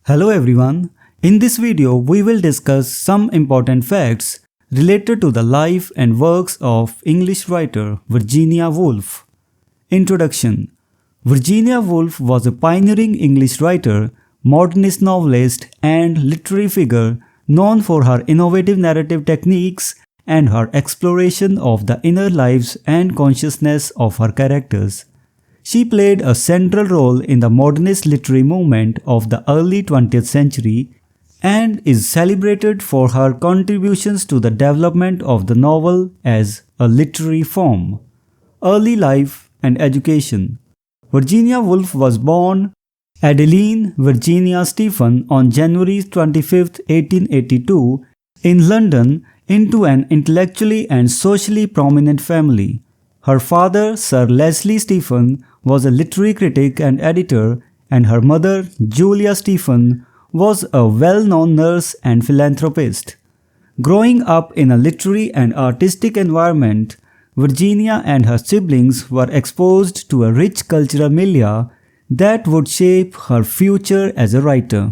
Hello everyone. In this video, we will discuss some important facts related to the life and works of English writer Virginia Woolf. Introduction. Virginia Woolf was a pioneering English writer, modernist novelist, and literary figure known for her innovative narrative techniques and her exploration of the inner lives and consciousness of her characters. She played a central role in the modernist literary movement of the early 20th century and is celebrated for her contributions to the development of the novel as a literary form. Early life and education. Virginia Woolf was born Adeline Virginia Stephen on January 25, 1882 in London into an intellectually and socially prominent family. Her father, Sir Leslie Stephen, was a literary critic and editor, and her mother, Julia Stephen, was a well-known nurse and philanthropist. Growing up in a literary and artistic environment, Virginia and her siblings were exposed to a rich cultural milieu that would shape her future as a writer.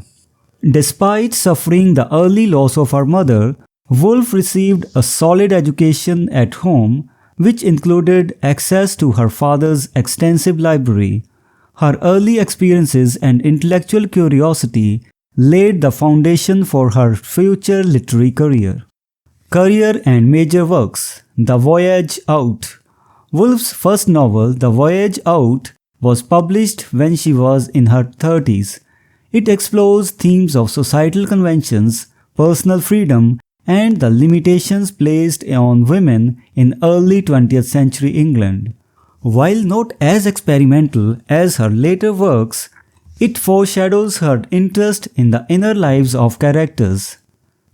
Despite suffering the early loss of her mother, Woolf received a solid education at home, which included access to her father's extensive library. Her early experiences and intellectual curiosity laid the foundation for her future literary career. Career and major works. The Voyage Out. Woolf's first novel, The Voyage Out, was published when she was in her 30s. It explores themes of societal conventions, personal freedom, and the limitations placed on women in early 20th century England. While not as experimental as her later works, it foreshadows her interest in the inner lives of characters.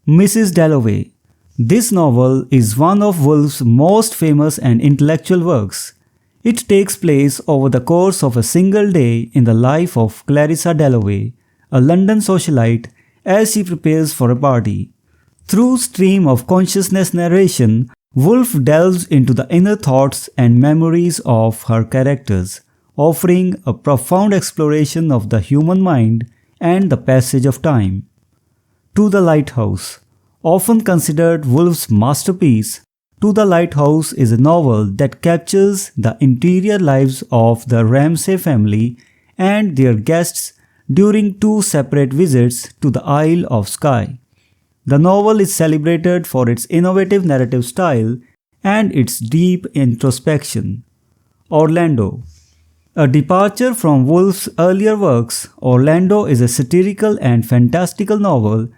Mrs. Dalloway. This novel is one of Woolf's most famous and intellectual works. It takes place over the course of a single day in the life of Clarissa Dalloway, a London socialite, as she prepares for a party. Through stream of consciousness narration, Woolf delves into the inner thoughts and memories of her characters, offering a profound exploration of the human mind and the passage of time. To the Lighthouse. Often considered Woolf's masterpiece, To the Lighthouse is a novel that captures the interior lives of the Ramsay family and their guests during two separate visits to the Isle of Skye. The novel is celebrated for its innovative narrative style and its deep introspection. Orlando. A departure from Woolf's earlier works, Orlando is a satirical and fantastical novel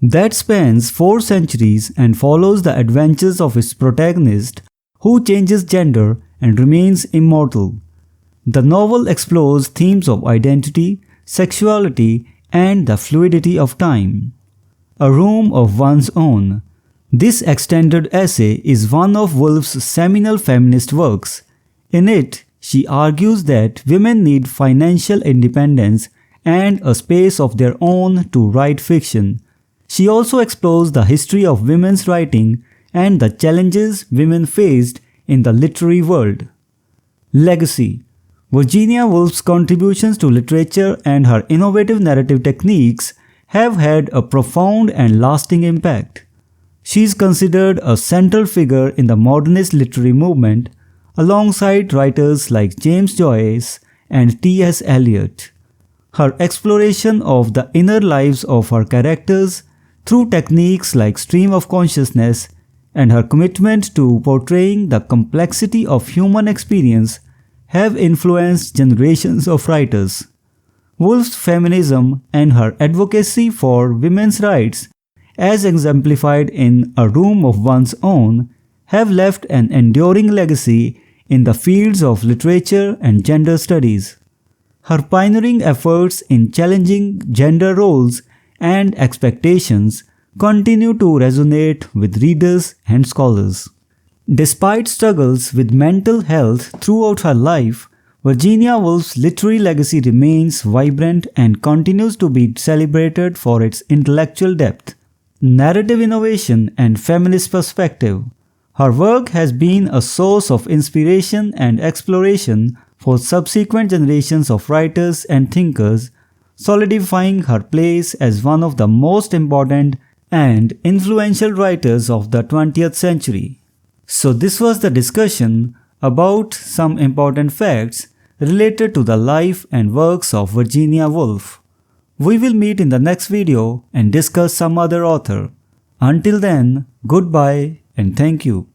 that spans 4 centuries and follows the adventures of its protagonist, who changes gender and remains immortal. The novel explores themes of identity, sexuality, and the fluidity of time. A Room of One's Own. This extended essay is one of Woolf's seminal feminist works. In it, she argues that women need financial independence and a space of their own to write fiction. She also explores the history of women's writing and the challenges women faced in the literary world. Legacy. Virginia Woolf's contributions to literature and her innovative narrative techniques have had a profound and lasting impact. She is considered a central figure in the modernist literary movement, alongside writers like James Joyce and T.S. Eliot. Her exploration of the inner lives of her characters through techniques like stream of consciousness and her commitment to portraying the complexity of human experience have influenced generations of writers. Woolf's feminism and her advocacy for women's rights, as exemplified in A Room of One's Own, have left an enduring legacy in the fields of literature and gender studies. Her pioneering efforts in challenging gender roles and expectations continue to resonate with readers and scholars. Despite struggles with mental health throughout her life, Virginia Woolf's literary legacy remains vibrant and continues to be celebrated for its intellectual depth, narrative innovation, and feminist perspective. Her work has been a source of inspiration and exploration for subsequent generations of writers and thinkers, solidifying her place as one of the most important and influential writers of the 20th century. So this was the discussion about some important facts related to the life and works of Virginia Woolf. We will meet in the next video and discuss some other author. Until then, goodbye and thank you.